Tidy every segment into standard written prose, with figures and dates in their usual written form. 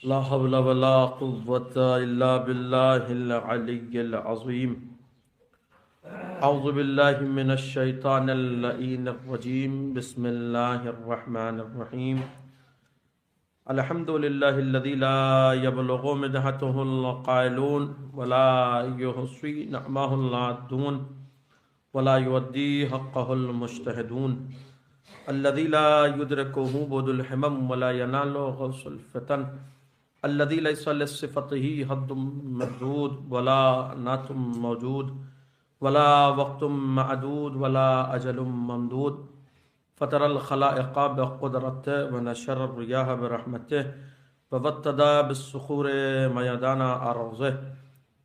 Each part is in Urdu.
لا حول ولا قوة إلا بالله العلي العظيم. أعوذ بالله من الشيطان اللعين الرجيم. بسم الله الرحمن الرحيم. الحمد لله الذي لا يبلغ مدحته القائلون ولا يحصي نعمه العادون ولا يودي حقه المجتهدون، الذي لا يدركه بعد الحمم ولا ينال غوث الفتن، الذي ليس لصفته حد محدود ولا نعت موجود ولا وقت معدود ولا أجل ممدود، فطر الخلائق بقدرته ونشر الرياح برحمته وابتدى بالصخور ميدان أرضه،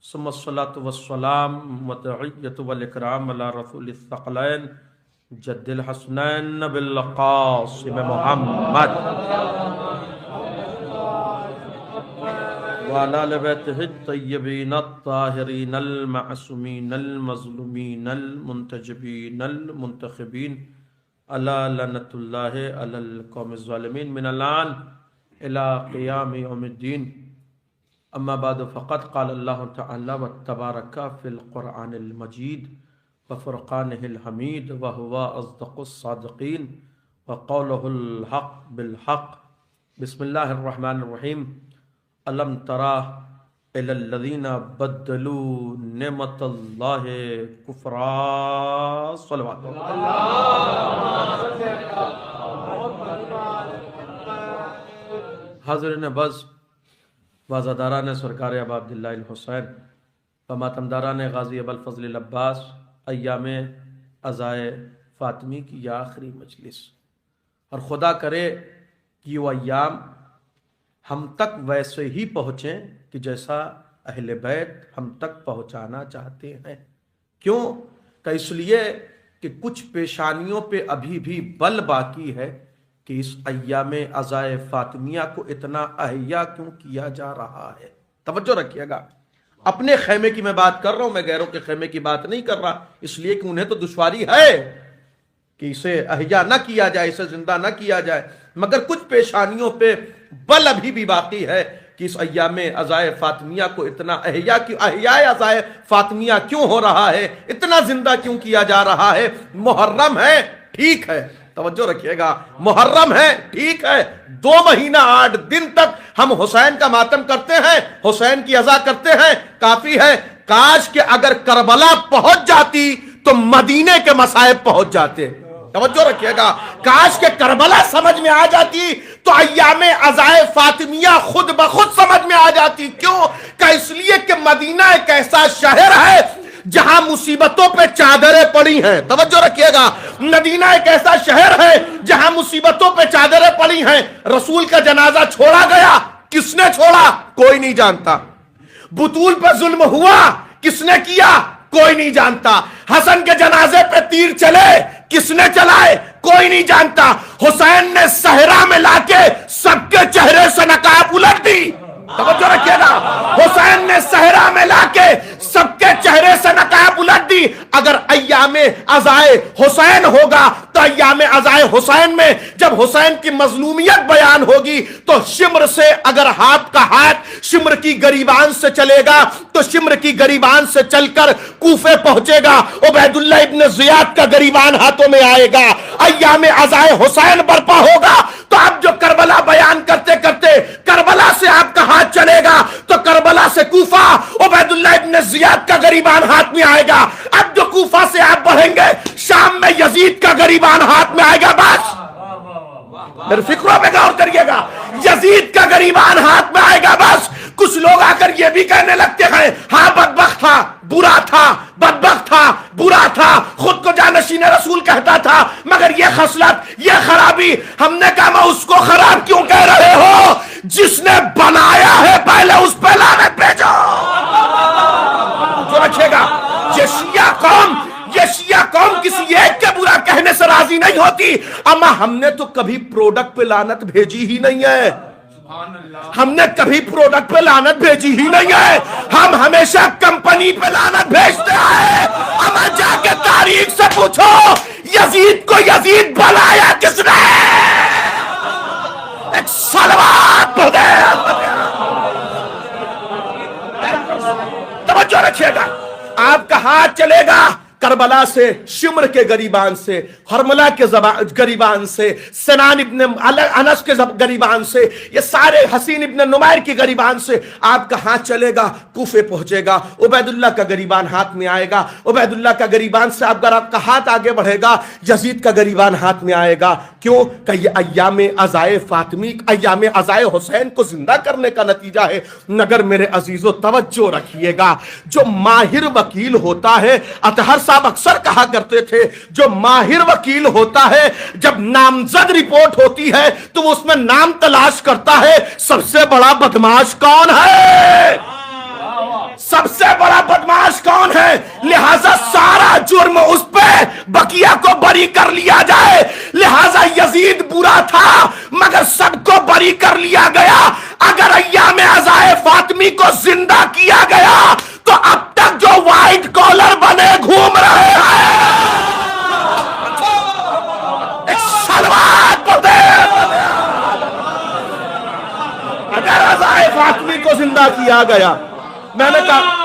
ثم الصلاة والسلام والتحية والإكرام على رسول الثقلين جد الحسنين نبي القاسم محمد وعلى آل بيته الطيبين الطاهرين المعصومين المظلومين المنتجبين المنتخبين، ألا لعنة الله على القوم الظالمين من الآن إلى قيام يوم الدين. أما بعد، فقد قال الله تعالى وتبارك في القرآن المجيد وفرقانه الحميد وهو أصدق الصادقين وقوله الحق بالحق. بسم الله الرحمن الرحيم. ألم ترى إلى الذين بدلوا نعمة الله كفرا. صلوات حاضرین بز، وازاداران سرکار ابا عبداللہ الحسین و ماتمداران غازی ابو الفضل العباس، ایام عزائے فاطمی کی یہ آخری مجلس، اور خدا کرے کہ وہ ایام ہم تک ویسے ہی پہنچیں کہ جیسا اہل بیت ہم تک پہنچانا چاہتے ہیں. کیوں؟ کہ اس لیے کہ کچھ پیشانیوں پہ ابھی بھی بل باقی ہے کہ اس ایام عزائے فاطمیہ کو اتنا احیا کیوں کیا جا رہا ہے. توجہ رکھیے گا، اپنے خیمے کی میں بات کر رہا ہوں، میں غیروں کے خیمے کی بات نہیں کر رہا، اس لیے کہ انہیں تو دشواری ہے کہ اسے احیا نہ کیا جائے، اسے زندہ نہ کیا جائے، مگر کچھ پیشانیوں پہ بل ابھی بھی باقی ہے کہ اس ایام عزائے فاطمیہ کو اتنا احیاء عزائے فاطمیہ کیوں ہو رہا ہے، اتنا زندہ کیوں کیا جا رہا ہے. محرم ہے، ٹھیک ہے، توجہ رکھیے گا، محرم ہے، ٹھیک ہے، 2 مہینہ 8 دن تک ہم حسین کا ماتم کرتے ہیں، حسین کی عزا کرتے ہیں، کافی ہے. کاش کہ اگر کربلا پہنچ جاتی تو مدینے کے مصائب پہنچ جاتے. توجہ رکھیے گا، کاش کہ کربلا سمجھ میں آ جاتی تو ایام عزائے فاطمیہ خود بخود سمجھ میں آ جاتی. کیوں؟ کہ اس لیے کہ مدینہ ایک ایسا شہر ہے جہاں مصیبتوں پہ چادریں پڑی ہیں. توجہ رکھیے گا، مدینہ ایک ایسا شہر ہے جہاں مصیبتوں پہ چادریں پڑی ہیں. رسول کا جنازہ چھوڑا گیا، کس نے چھوڑا؟ کوئی نہیں جانتا. بطول پہ ظلم ہوا، کس نے کیا؟ کوئی نہیں جانتا. حسن کے جنازے پہ تیر چلے، کس نے چلائے؟ کوئی نہیں جانتا. حسین نے صحرا میں لا کے سب کے چہرے سے نقاب الٹ دی. توجہ رکھیے گا، حسین نے صحرا میں لا کے سب کے چہرے سے نقاب الٹ دی. اگر ایام عزائے حسین ہوگا تو ایام عزائے حسین میں جب حسین کی مظلومیت بیان ہوگی تو شمر سے اگر ہاتھ کا ہاتھ شمر کی گریبان سے چلے گا تو شمر کی گریبان سے چل کر کوفے پہنچے گا. عبید اللہ ابن زیاد کا گریبان ہاتھوں میں آئے گا. ایام عزائے حسین برپا ہوگا تو آپ جو کربلا بیان کرتے کرتے کربلا سے آپ کا ہاتھ چلے گا تو کربلا سے کوفہ عبید اللہ ابن زیاد کا گریبان ہاتھ میں آئے گا. اب جو کوفہ سے آپ بڑھیں گے شام میں یزید کا گریبان ہاتھ میں آئے گا. بس میرے فکروں پہ غور کریے گا، یزید کا گریبان ہاتھ میں آئے گا. بس کچھ لوگ آ کر یہ بھی کہنے لگتے ہیں ہاں بدبخت تھا، برا تھا، بدبخت تھا، برا تھا، خود کو جانشین رسول کہتا تھا، مگر یہ خصلت، یہ خرابی. ہم نے کہا میں اس کو خراب کیوں کہہ رہے ہو؟ جس نے بنایا ہے پہلے اس پہ لعنت بھیجو. جو رکھے گا، یہ شیعہ قوم کسی ایک کے برا کہنے سے راضی نہیں ہوتی. اما ہم نے تو کبھی پروڈکٹ پہ لعنت بھیجی ہی نہیں ہے. ہم نے کبھی پروڈکٹ پہ لعنت بھیجی ہی نہیں ہے. ہم ہمیشہ کمپنی پہ لعنت بھیجتے ہیں. اما جا کے تاریخ سے پوچھو یزید کو یزید بنایا کس نے؟ ایک صلوات پڑھ دے. رکھیے گا. آپ کا ہاتھ چلے گا کربلا سے، شمر کے گریبان سے، ہرملہ کے گریبان سے، سنان ابن انس کے گریبان سے، یہ سارے حسین ابن نمیر کی گریبان سے آپ کا ہاتھ چلے گا، کوفے پہنچے گا، عبید اللہ کا گریبان ہاتھ میں آئے گا، عبید اللہ کا گریبان سے آپ کا ہاتھ آگے بڑھے گا، یزید کا گریبان ہاتھ میں آئے گا. کیوں کہ یہ ایام عزائے فاطمی، ایام عزائے حسین کو زندہ کرنے کا نتیجہ ہے. مگر میرے عزیزو توجہ رکھیے گا، جو ماہر وکیل ہوتا ہے، اطہر صاحب اکثر کہا کرتے تھے، جو ماہر وکیل ہوتا ہے جب نامزد رپورٹ ہوتی ہے تو وہ اس میں نام تلاش کرتا ہے سب سے بڑا بدماش کون ہے، سب سے بڑا بدماش کون ہے، لہذا سارا جرم اس پہ، بقیہ کو بری کر لیا جائے. لہذا یزید برا تھا مگر سب کو بری کر لیا گیا. اگر ایام عزائے فاطمی کو زندہ کیا گیا تو اب تک جو وائٹ کالر بنے گھوم رہے ہیں، ایک سلوات پڑھ دے. اگر عزائے فاطمی کو زندہ کیا گیا، میں نے کہا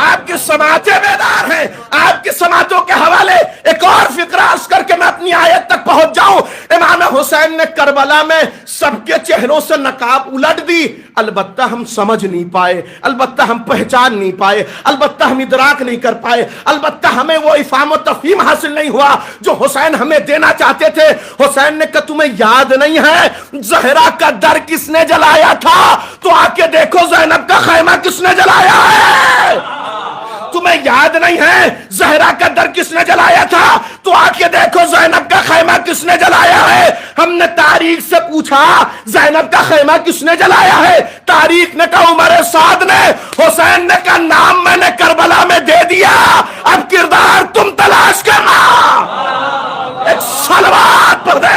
آپ کی سماعتیں بیدار ہیں. آپ کی سماعتوں کے حوالے ایک اور فقرہ عرض کر کے میں اپنی آیت تک پہنچ جاؤں. امام حسین نے کربلا میں سب کے چہروں سے نقاب الٹ دی، البتہ ہم سمجھ نہیں پائے، البتہ ہم پہچان نہیں پائے، البتہ ہم ادراک نہیں کر پائے، البتہ ہمیں وہ افہام و تفہیم حاصل نہیں ہوا جو حسین ہمیں دینا چاہتے تھے. حسین نے کہا تمہیں یاد نہیں ہے زہرا کا در کس نے جلایا تھا؟ تو آ کے دیکھو زینب کا خیمہ کس نے جلایا ہے. تمہیں یاد نہیں ہے زہرا کا در کس نے جلایا تھا؟ تو آ کے دیکھو زینب کا خیمہ کس نے جلایا ہے. ہم نے تاریخ سے پوچھا زینب کا خیمہ کس نے جلایا ہے؟ تاریخ نے کہا عمر سعد نے. حسین نے کہا نام میں نے کربلا میں دے دیا، اب کردار تم تلاش کرنا. ایک صلوات پڑھ دے.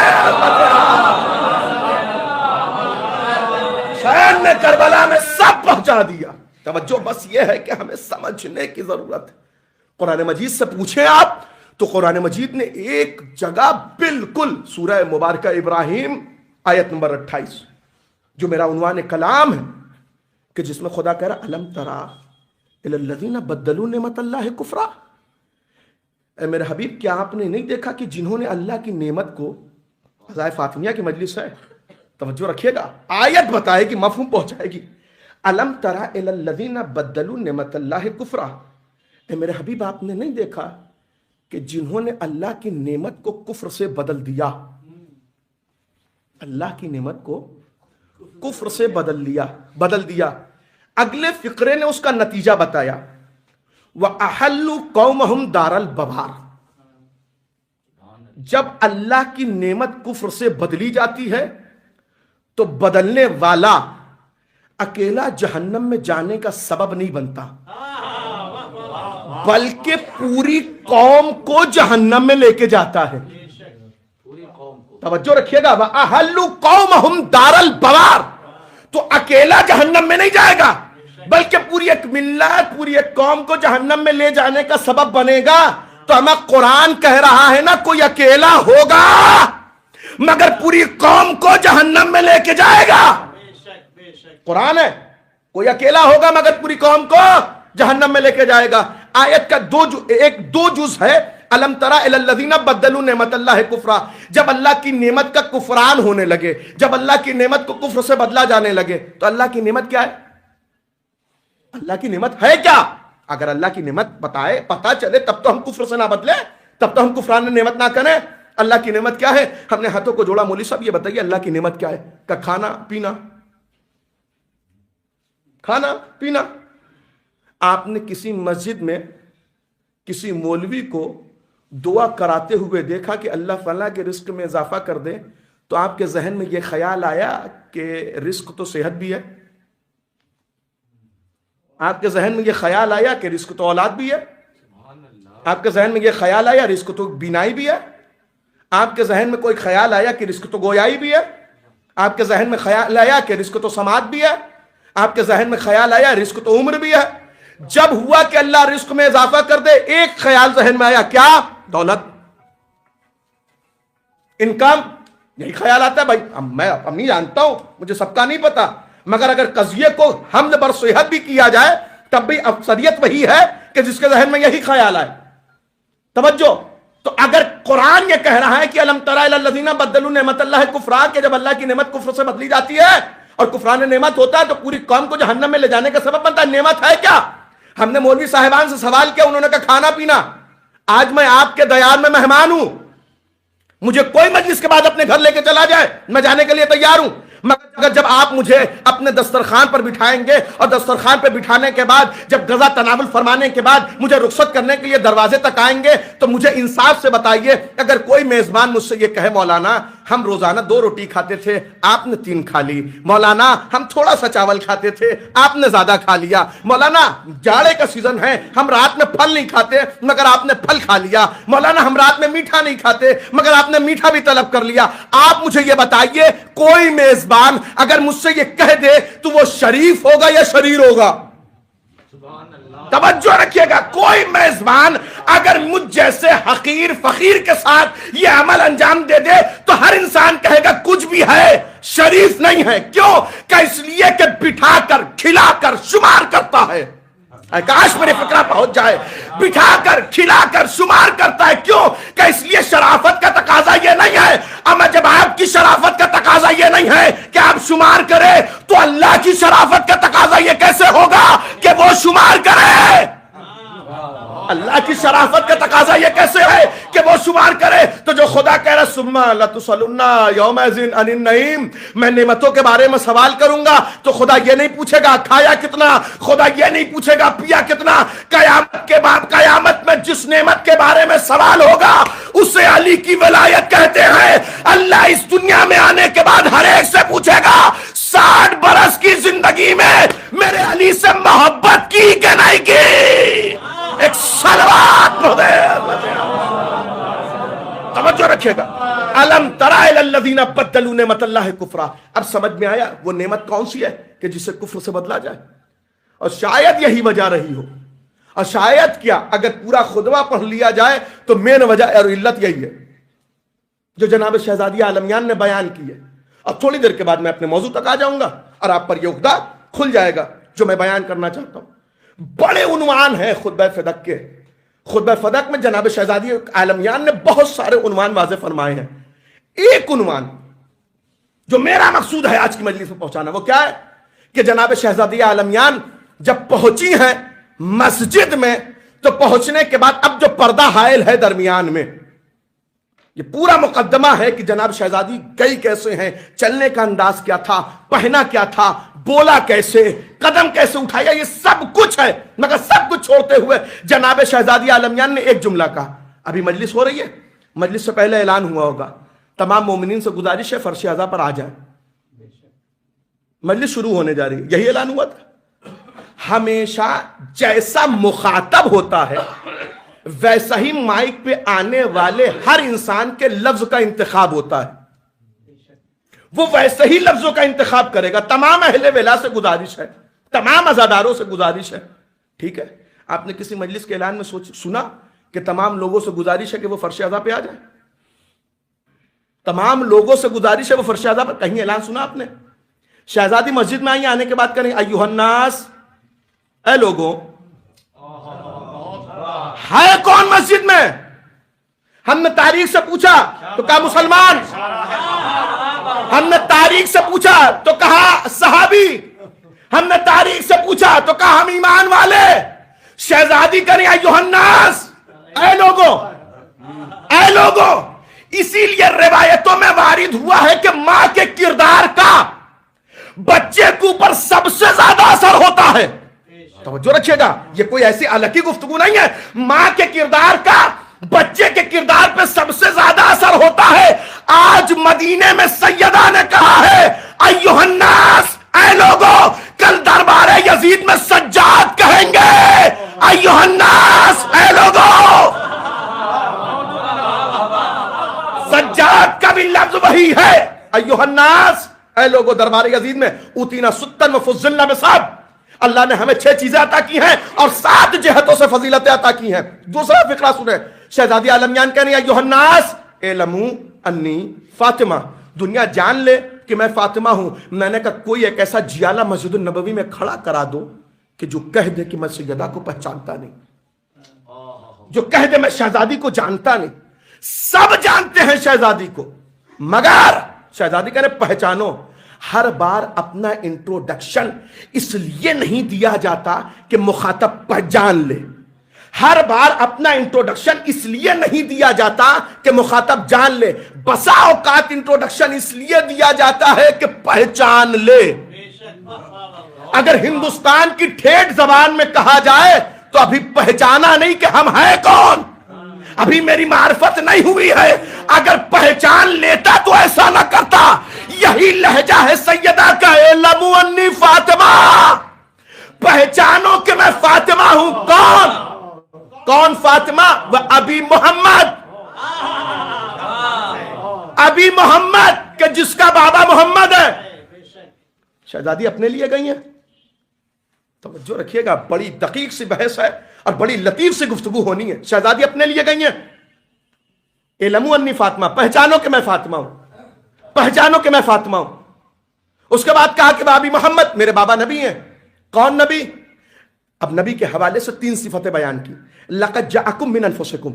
حسین نے کربلا میں سب پہنچا دیا. توجہ بس یہ ہے کہ ہمیں سمجھنے کی ضرورت ہے. قرآن مجید سے پوچھیں آپ تو قرآن مجید نے ایک جگہ بالکل سورہ مبارکہ ابراہیم آیت نمبر 28 جو میرا عنوان کلام ہے کہ جس میں خدا کہہ رہا الم تری الی الذین بدلوا نعمت اللہ کفرا. اے میرے حبیب کیا آپ نے نہیں دیکھا کہ جنہوں نے اللہ کی نعمت کو، عزائے فاطمیہ کی مجلس ہے، توجہ رکھیے گا، آیت بتائے گی، مفہوم پہنچائے گی. الم تری الی الذین بدلوا نعمت اللہ کفرا. اے میرے حبیب آپ نے نہیں دیکھا کہ جنہوں نے اللہ کی نعمت کو کفر سے بدل دیا، اللہ کی نعمت کو کفر سے بدل دیا. اگلے فقرے نے اس کا نتیجہ بتایا وَأَحَلُّوا قَوْمَهُمْ دَارَ الْبَوَارِ. جب اللہ کی نعمت کفر سے بدلی جاتی ہے تو بدلنے والا اکیلا جہنم میں جانے کا سبب نہیں بنتا بلکہ پوری قوم کو جہنم میں لے کے جاتا ہے. توجہ رکھیے گا وَأَحَلُّوا قَوْمَهُمْ دَارَ الْبَوَارِ. تو اکیلا جہنم میں نہیں جائے گا بلکہ پوری ایک ملت، پوری ایک قوم کو جہنم میں لے جانے کا سبب بنے گا. تو ہمیں قرآن کہہ رہا ہے نا کوئی اکیلا ہوگا مگر پوری قوم کو جہنم میں لے کے جائے گا. قرآن ہے کوئی اکیلا ہوگا مگر پوری قوم کو جہنم میں لے کے جائے گا. آیت کا دو جز ہے الم تری الی الذین بدلوا نعمت اللہ کفرا. جب اللہ کی نعمت کا کفران ہونے لگے، جب اللہ کی نعمت کو کفر سے بدلا جانے لگے تو اللہ کی نعمت کیا ہے؟ اللہ کی نعمت ہے کیا؟ اگر اللہ کی نعمت پتا چلے تب تو ہم کفر سے نہ بدلے، تب تو ہم کفران نعمت نہ کریں. اللہ کی نعمت کیا ہے؟ ہم نے ہاتھوں کو جوڑا، مولوی صاحب یہ بتائیے اللہ کی نعمت کیا ہے؟ کہ کھانا پینا. آپ نے کسی مسجد میں کسی مولوی کو دعا کراتے ہوئے دیکھا کہ اللہ فلاں کے رزق میں اضافہ کر دے تو آپ کے ذہن میں یہ خیال آیا کہ رزق تو صحت بھی ہے؟ آپ کے ذہن میں یہ خیال آیا کہ رزق تو اولاد بھی ہے؟ آپ کے ذہن میں یہ خیال آیا رزق تو بینائی بھی ہے؟ آپ کے ذہن میں کوئی خیال آیا کہ رزق تو گویائی بھی ہے؟ آپ کے ذہن میں خیال آیا کہ رزق تو سماعت بھی ہے؟ آپ کے ذہن میں خیال آیا رزق تو عمر بھی ہے؟ جب ہوا کہ اللہ رزق میں اضافہ کر دے ایک خیال ذہن میں آیا، کیا؟ دولت، انکم. یہی خیال آتا ہے بھائی میں اپنی جانتا ہوں، مجھے سب کا نہیں پتا، مگر اگر قضیے کو حمد بر صحت بھی کیا جائے تب بھی اکثریت وہی ہے کہ جس کے ذہن میں یہی خیال آئے۔ توجہ، تو اگر قرآن یہ کہہ رہا ہے کہ الم تری الی الذین بدلوا نعمت اللہ کفرا، کہ جب اللہ کی نعمت کفر سے بدلی جاتی ہے اور کفران نعمت ہوتا ہے تو پوری قوم کو جہنم میں لے جانے کا سبب بنتا ہے، نعمت ہے کیا؟ ہم نے مولوی صاحبان سے سوال کیا، انہوں نے کہا کھانا پینا۔ آج میں آپ کے دیار میں مہمان ہوں، مجھے کوئی مجلس کے بعد اپنے گھر لے کے چلا جائے میں جانے کے لیے تیار ہوں، مگر جب آپ مجھے اپنے دسترخوان پر بٹھائیں گے اور دسترخوان پر بٹھانے کے بعد جب غذا تناول فرمانے کے بعد مجھے رخصت کرنے کے لیے دروازے تک آئیں گے تو مجھے انصاف سے بتائیے، اگر کوئی میزبان مجھ سے یہ کہے مولانا ہم روزانہ 2 روٹی کھاتے تھے آپ نے 3 کھا لی، مولانا ہم تھوڑا سا چاول کھاتے تھے آپ نے زیادہ کھا لیا، مولانا جاڑے کا سیزن ہے ہم رات میں پھل نہیں کھاتے مگر آپ نے پھل کھا لیا، مولانا ہم رات میں میٹھا نہیں کھاتے مگر آپ نے میٹھا بھی طلب کر لیا، آپ مجھے یہ بتائیے کوئی میزبان اگر مجھ سے یہ کہہ دے تو وہ شریف ہوگا یا شریر ہوگا؟ توجہ رکھیے گا، کوئی میزبان اگر مجھ جیسے حقیر فقیر کے ساتھ یہ عمل انجام دے دے تو ہر انسان کہے گا کچھ بھی ہے شریف نہیں ہے۔ کیوں؟ کہ اس لیے کہ بٹھا کر کھلا کر شمار کرتا ہے۔ کاش میرے فکرہ پہنچ جائے، بٹھا کر کھلا کر شمار کرتا ہے۔ کیوں؟ کہ اس لیے شرافت کا تقاضا یہ نہیں ہے، اما جب آپ کی شرافت کا تقاضا یہ نہیں ہے کہ آپ شمار کرے تو اللہ کی شرافت کا تقاضا یہ کیسے ہوگا کہ وہ شمار کرے؟ اللہ کی شرافت کا تقاضا یہ کیسے ہے کہ وہ شمار کرے؟ تو جو خدا کہہ رہا ثم لتسألن یومئذ عن النعیم، میں نعمتوں کے بارے میں سوال کروں گا تو خدا یہ نہیں پوچھے گا کھایا کتنا، خدا یہ نہیں پوچھے گا پیا کتنا، قیامت کے بعد قیامت میں جس نعمت کے بارے میں سوال ہوگا اسے علی کی ولایت کہتے ہیں۔ اللہ اس دنیا میں آنے کے بعد ہر ایک سے پوچھے گا 60 برس کی زندگی میں میرے علی سے محبت کی کہ نہیں کی؟ ایک صلوات توجہ رکھیے گا۔ الم تری الی الذین بدلوا نعمت اللہ کفرا، اب سمجھ میں آیا وہ نعمت کون سی ہے کہ جسے کفر سے بدلا جائے؟ اور شاید یہی وجہ رہی ہو، اور شاید کیا اگر پورا خطبہ پڑھ لیا جائے تو مین وجہ اور علت یہی ہے جو جناب شہزادی عالمیان نے بیان کی ہے۔ اب تھوڑی دیر کے بعد میں اپنے موضوع تک آ جاؤں گا اور آپ پر یہ عقدہ کھل جائے گا جو میں بیان کرنا چاہتا ہوں۔ بڑے عنوان ہیں خطبہ فدق کے، خطبہ فدق میں جناب شہزادی عالمیان نے بہت سارے عنوان واضح فرمائے ہیں۔ ایک عنوان جو میرا مقصود ہے آج کی مجلس میں پہنچانا وہ کیا ہے کہ جناب شہزادی عالمیان جب پہنچی ہیں مسجد میں تو پہنچنے کے بعد اب جو پردہ حائل ہے درمیان میں، یہ پورا مقدمہ ہے کہ جناب شہزادی گئی کیسے ہیں، چلنے کا انداز کیا تھا، پہنا کیا تھا، بولا کیسے، قدم کیسے اٹھایا، یہ سب کچھ ہے، مگر سب کچھ چھوڑتے ہوئے جناب شہزادی عالمیان نے ایک جملہ کہا۔ ابھی مجلس ہو رہی ہے، مجلس سے پہلے اعلان ہوا ہوگا، تمام مومنین سے گزارش ہے فرش اعضاء پر آ جائیں، مجلس شروع ہونے جا رہی ہے، یہی اعلان ہوا تھا۔ ہمیشہ جیسا مخاطب ہوتا ہے ویسا ہی مائک پہ آنے والے ہر انسان کے لفظ کا انتخاب ہوتا ہے، وہ ویسے ہی لفظوں کا انتخاب کرے گا۔ تمام اہل ولا سے گزارش ہے، تمام عزاداروں سے گزارش ہے، ٹھیک ہے؟ آپ نے کسی مجلس کے اعلان میں سنا کہ تمام لوگوں سے گزارش ہے کہ وہ فرش اعضاء پہ آ جائیں؟ تمام لوگوں سے گزارش ہے وہ فرش اعضاء پر، کہیں اعلان سنا آپ نے؟ شہزادی مسجد میں آئی، آنے کے بعد کریں ایھا الناس، اے لوگوں، ہے کون مسجد میں؟ ہم نے تاریخ سے پوچھا تو کہا مسلمان، ہم نے تاریخ سے پوچھا تو کہا صحابی، ہم نے تاریخ سے پوچھا تو کہا ہم ایمان والے۔ شہزادی کریں ایھا الناس، اے لوگوں، اے لوگوں۔ اسی لیے روایتوں میں وارد ہوا ہے کہ ماں کے کردار کا بچے کے اوپر سب سے زیادہ اثر ہوتا ہے۔ توجہ رکھیے گا، یہ کوئی ایسی الگ گفتگو نہیں ہے، ماں کے کردار کا بچے کے کردار پہ سب سے زیادہ اثر ہوتا ہے۔ آج مدینے میں سیدہ نے کہا ہے ایھا الناس، اے لوگوں، کل دربار یزید میں سجاد کہیں گے ایھا الناس، اے لوگوں۔ سجاد کا بھی لفظ وہی ہے، ایھا الناس، اے لوگوں۔ دربار یزید میں اوتینا ستن وفضلنا بسبع، اللہ نے ہمیں 6 چیزیں عطا کی ہیں اور 7 جہتوں سے فضیلتیں عطا کی ہیں۔ دوسرا فقرہ سنیں، شہزادی عالمیان کہہ رہی ہیں ایھا الناس اعلموا انی فاطمہ، دنیا جان لے کہ میں فاطمہ ہوں. میں نے کہا کوئی ایک ایسا جیالہ مسجد النبوی میں کھڑا کرا دو کہ جو کہہ دے کہ میں سیدہ کو پہچانتا نہیں, جو کہہ دے میں شہزادی کو جانتا نہیں. سب جانتے ہیں شہزادی کو, مگر شہزادی کہہ رہے پہچانو. ہر بار اپنا انٹروڈکشن اس لیے نہیں دیا جاتا کہ مخاطب پہچان لے, ہر بار اپنا انٹروڈکشن اس لیے نہیں دیا جاتا کہ مخاطب جان لے. بسا اوقات انٹروڈکشن اس لیے دیا جاتا ہے کہ پہچان لے. اگر ہندوستان کی ٹھیٹھ زبان میں کہا جائے تو ابھی پہچانا نہیں کہ ہم ہیں کون, ابھی میری معرفت نہیں ہوئی ہے. اگر پہچان لیتا تو ایسا نہ کرتا. یہی لہجہ ہے سیدہ کا, اعلموا انی فاطمہ, پہچانو کہ میں فاطمہ ہوں. کون فاطمہ؟ وہ ابی محمد, ابی محمد کہ جس کا بابا محمد ہے. شہزادی اپنے لیے گئی ہیں, توجہ رکھیے گا, بڑی دقیق سی بحث ہے اور بڑی لطیف سی گفتگو ہونی ہے. شہزادی اپنے لیے گئی ہیں, اعلموا انی فاطمہ, پہچانو کہ میں فاطمہ ہوں, پہچانو کہ میں فاطمہ ہوں. اس کے بعد کہا کہ بابی محمد, میرے بابا نبی ہیں. کون نبی؟ اب نبی کے حوالے سے 3 صفتیں بیان کی. لقد جاءکم من انفسکم,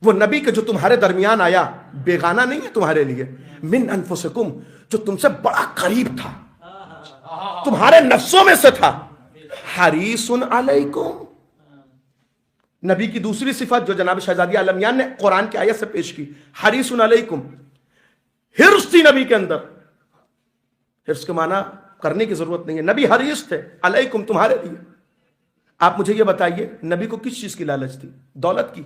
وہ نبی کہ جو تمہارے درمیان آیا بیگانہ نہیں ہے تمہارے لیے. من انفسکم, جو تم سے بڑا قریب تھا, تمہارے نفسوں میں سے تھا. حریص علیکم, نبی کی دوسری صفت جو جناب شہزادی عالمیان نے قرآن کی آیت سے پیش کی, حریص علیکم, حرص تھی نبی کے اندر. حرص کے معنی کرنے کی ضرورت نہیں ہے, نبی حریص تھے علیکم, تمہارے لیے. آپ مجھے یہ بتائیے نبی کو کس چیز کی لالچ تھی؟ دولت کی.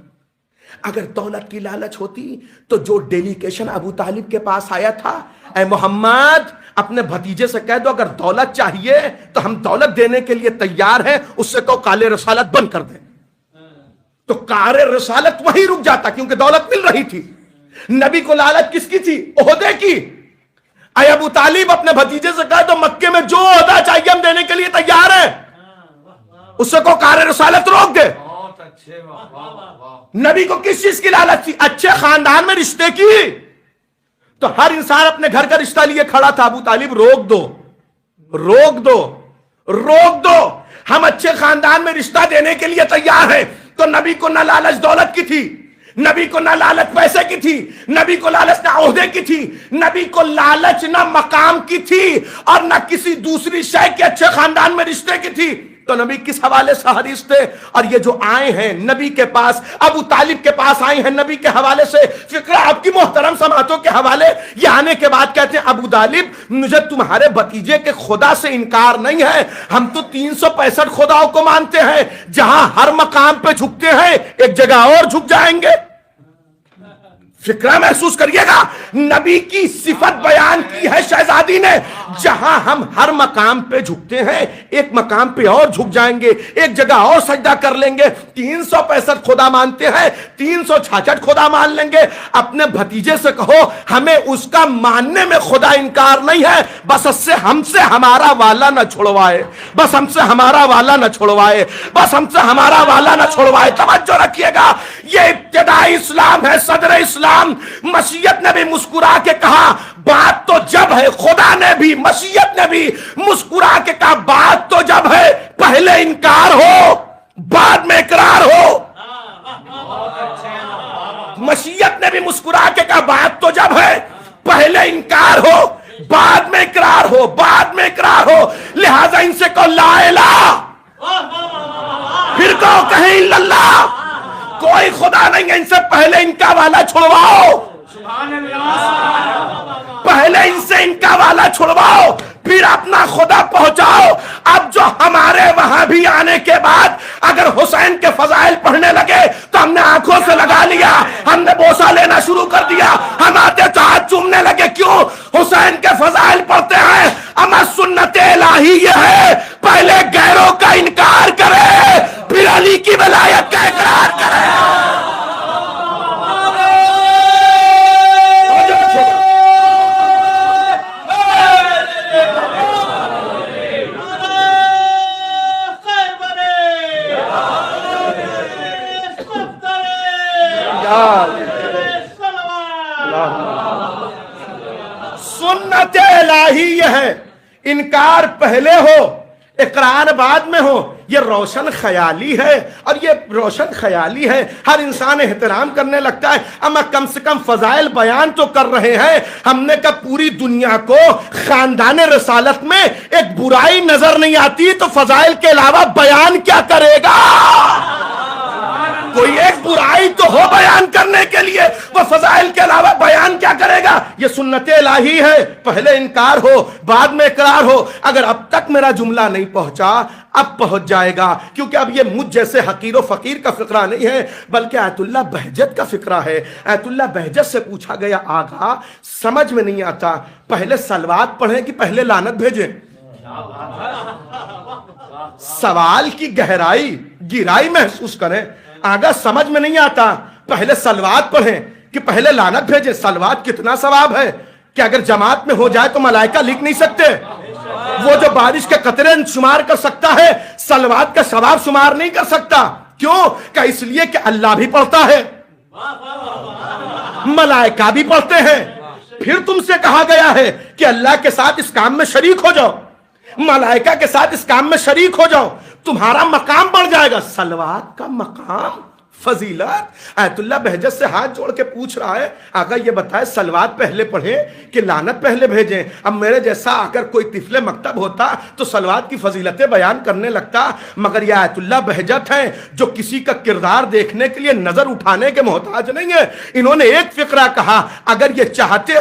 اگر دولت کی لالچ ہوتی تو جو ڈیلیگیشن ابو طالب کے پاس آیا تھا, اے محمد اپنے بھتیجے سے کہہ دو اگر دولت چاہیے تو ہم دولت دینے کے لیے تیار ہیں, اس سے کہو کالے رسالت بند کر دیں. تو کالے رسالت وہیں رک جاتا کیونکہ دولت مل رہی تھی. نبی کو لالچ کس کی تھی؟ عہدے کی. اے ابو طالب اپنے بھتیجے سے کہہ دو مکے میں جو عہدہ چاہیے ہم دینے کے لیے تیار ہیں, اس سے کہو کالے رسالت روک دے. نبی کو کس چیز کی لالچ تھی؟ اچھے خاندان میں رشتے کی. تو ہر انسان اپنے گھر کا رشتہ لیے کھڑا تھا. ابو طالب روک دو, روک دو, روک دو, ہم اچھے خاندان میں رشتہ دینے کے لیے تیار ہیں. تو نبی کو نہ لالچ دولت کی تھی, نبی کو نہ لالچ پیسے کی تھی, نبی کو لالچ نہ عہدے کی تھی, نبی کو لالچ نہ مقام کی تھی اور نہ کسی دوسری شے کے اچھے خاندان میں رشتے کی تھی. تو نبی کس حوالے سے حریص تھے؟ اور یہ جو آئے ہیں نبی کے پاس, ابو طالب کے پاس آئے ہیں نبی کے حوالے سے, فکرہ آپ کی محترم سماعتوں کے حوالے, یہ آنے کے بعد کہتے ہیں ابو طالب مجھے تمہارے بھتیجے کے خدا سے انکار نہیں ہے, ہم تو 365 خداؤں کو مانتے ہیں, جہاں ہر مقام پہ جھکتے ہیں ایک جگہ اور جھک جائیں گے. فکرہ محسوس کریے گا, نبی کی صفت بیان کی ہے شہزادی نے, جہاں ہم ہر مقام پہ جھکتے ہیں ایک مقام پہ اور جھک جائیں گے, ایک جگہ اور سجدہ کر لیں گے. 365 خدا مانتے ہیں, 366 خدا مان لیں گے. اپنے بھتیجے سے کہو ہمیں اس کا ماننے میں خدا انکار نہیں ہے, بس اس سے ہم سے ہمارا والا نہ چھوڑوائے, بس ہم سے ہمارا والا نہ چھوڑوائے, بس ہم سے ہمارا والا نہ چھوڑوائے. توجہ رکھیے گا, یہ ابتدائی اسلام ہے, صدر اسلام. مسیحیت نے بھی مسکرا کے کہا بات تو جب ہے, خدا نے بھی مسیحیت نے بھی مسکرا کے کہا بات تو جب ہے پہلے انکار ہو بعد میں اقرار ہو. مسیحیت نے بھی مسکرا کے کہا بات تو جب ہے پہلے انکار ہو بعد میں اقرار ہو, بعد میں اقرار ہو. لہذا ان سے کہو لا الہ, پھر کہو کہیں الا اللہ, کوئی خدا نہیں ہے, ان سے پہلے ان کا والا چھڑواؤ, پہلے ان سے ان کا والا چھڑواؤ پھر اپنا خدا پہنچاؤ. اب جو ہمارے وہاں بھی آنے کے بعد اگر حسین کے فضائل پڑھنے لگے تو ہم نے آنکھوں سے لگا لیا, ہم نے بوسہ لینا شروع کر دیا, ہم آتے تو ہاتھ چومنے لگے. کیوں؟ حسین کے فضائل پڑھتے ہیں. اما سنت الہی یہ ہے پہلے غیروں کا انکار کرے پھر علی کی ولایت کا اقرار کرے. الہی یہ ہے، انکار پہلے ہو اقرار بعد میں ہو، یہ روشن خیالی ہے، اور یہ روشن خیالی ہے، ہر انسان احترام کرنے لگتا ہے، اما کم سے کم فضائل بیان تو کر رہے ہیں۔ ہم نے کہا پوری دنیا کو خاندان رسالت میں ایک برائی نظر نہیں آتی تو فضائل کے علاوہ بیان کیا کرے گا؟ کوئی ایک برائی تو ہو بیان کرنے کے لیے، وہ فضائل کے علاوہ بیان کیا کرے گا؟ یہ سنت الہی ہے، پہلے انکار ہو بعد میں اقرار ہو۔ اگر اب تک میرا جملہ نہیں پہنچا، اب پہنچ جائے گا، کیونکہ اب یہ مجھ جیسے حقیر و فقیر کا فقرہ نہیں ہے، بلکہ آیت اللہ بہجت کا فقرہ ہے۔ آیت اللہ بہجت سے پوچھا گیا، آقا سمجھ میں نہیں آتا، پہلے صلوات پڑھیں کہ پہلے لعنت بھیجیں؟ سوال کی گہرائی محسوس کریں۔ آگا سمجھ میں نہیں آتا، پہلے صلوات پڑھیں کہ پہلے لعنت بھیجیں؟ صلوات کتنا ثواب ہے کہ اگر جماعت میں ہو جائے تو ملائکہ لکھ نہیں سکتے؟ وہ جو بارش کے قطرے شمار کر سکتا ہے، صلوات کا ثواب شمار نہیں کر سکتا۔ کیوں؟ کہ اس لیے کہ اللہ بھی پڑھتا ہے، ملائکہ بھی پڑھتے ہیں۔ پھر تم سے کہا گیا ہے کہ اللہ کے ساتھ اس کام میں شریک ہو جاؤ، ملائکہ کے ساتھ اس کام میں شریک ہو جاؤ، تمہارا مقام بڑھ جائے گا۔ صلوات کا مقام، فضیلت۔ آیت اللہ بہجت سے ہاتھ جوڑ کے پوچھ رہا ہے، آقا یہ بتائے صلوات پہلے پڑھیں کہ لعنت پہلے بھیجیں؟ اب میرے جیسا اگر کوئی طفل مکتب ہوتا تو صلوات کی فضیلتیں بیان کرنے لگتا، مگر یہ آیت اللہ بہجت ہیں جو کسی کا کردار دیکھنے کے لیے نظر اٹھانے کے محتاج نہیں ہے۔ انہوں نے ایک فقرہ کہا، اگر یہ چاہتے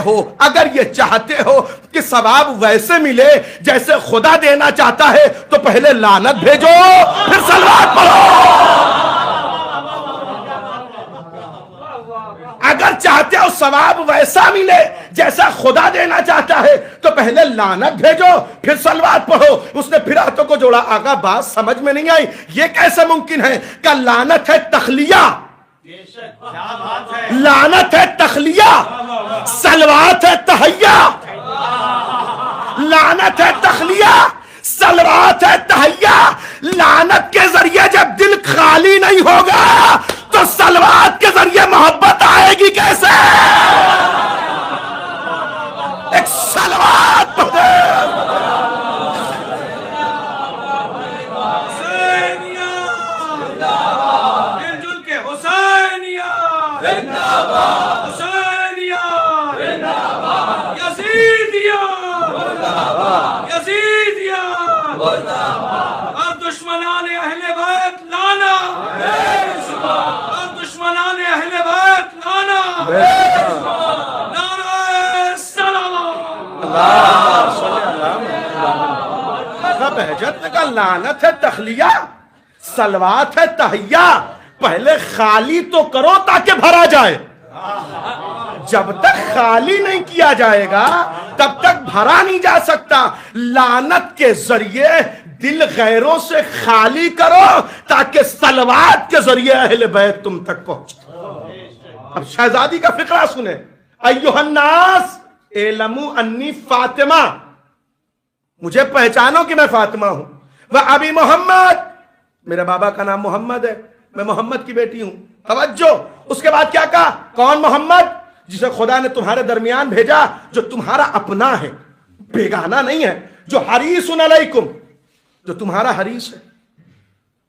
ہو کہ ثواب ویسے ملے جیسے خدا دینا چاہتا ہے تو پہلے لعنت بھیجو پھر صلوات پڑھو۔ اگر چاہتے ہو ثواب ویسا ملے جیسا خدا دینا چاہتا ہے تو پہلے لعنت بھیجو پھر صلوات پڑھو۔ اس نے پھر ہاتھوں کو جوڑا، آقا بات سمجھ میں نہیں آئی، یہ کیسے ممکن ہے؟ کہ لعنت ہے تخلیہ، لعنت ہے تخلیہ، صلوات ہے تحیہ۔ لعنت ہے تخلیہ، صلوات ہے تحیہ۔ لعنت کے ذریعے جب دل خالی نہیں ہوگا تو صلوات کے ذریعے محبت آئے گی کیسے؟ ایک صلوات پڑھ دے۔ اور دشمنان اہل بیت لانا، اور دشمنان اہل بیت لانا، نعرہ سلام۔ بہجت نے کہا لعنت ہے تخلیہ، صلوات ہے تحیہ۔ پہلے خالی تو کرو تاکہ بھرا جائے، جب تک خالی نہیں کیا جائے گا تب تک بھرا نہیں جا سکتا۔ لعنت کے ذریعے دل غیروں سے خالی کرو تاکہ صلوات کے ذریعے اہل بیت تم تک پہنچے۔ اب شہزادی کا فقرہ سنیں، ایھا الناس اعلموا انی فاطمہ، مجھے پہچانو کہ میں فاطمہ ہوں، وہ ابی محمد، میرے بابا کا نام محمد ہے، میں محمد کی بیٹی ہوں۔ توجہ، اس کے بعد کیا کہا؟ کون محمد؟ جسے خدا نے تمہارے درمیان بھیجا، جو تمہارا اپنا ہے، بیگانہ نہیں ہے، جو حریص علیکم، جو تمہارا حریص ہے،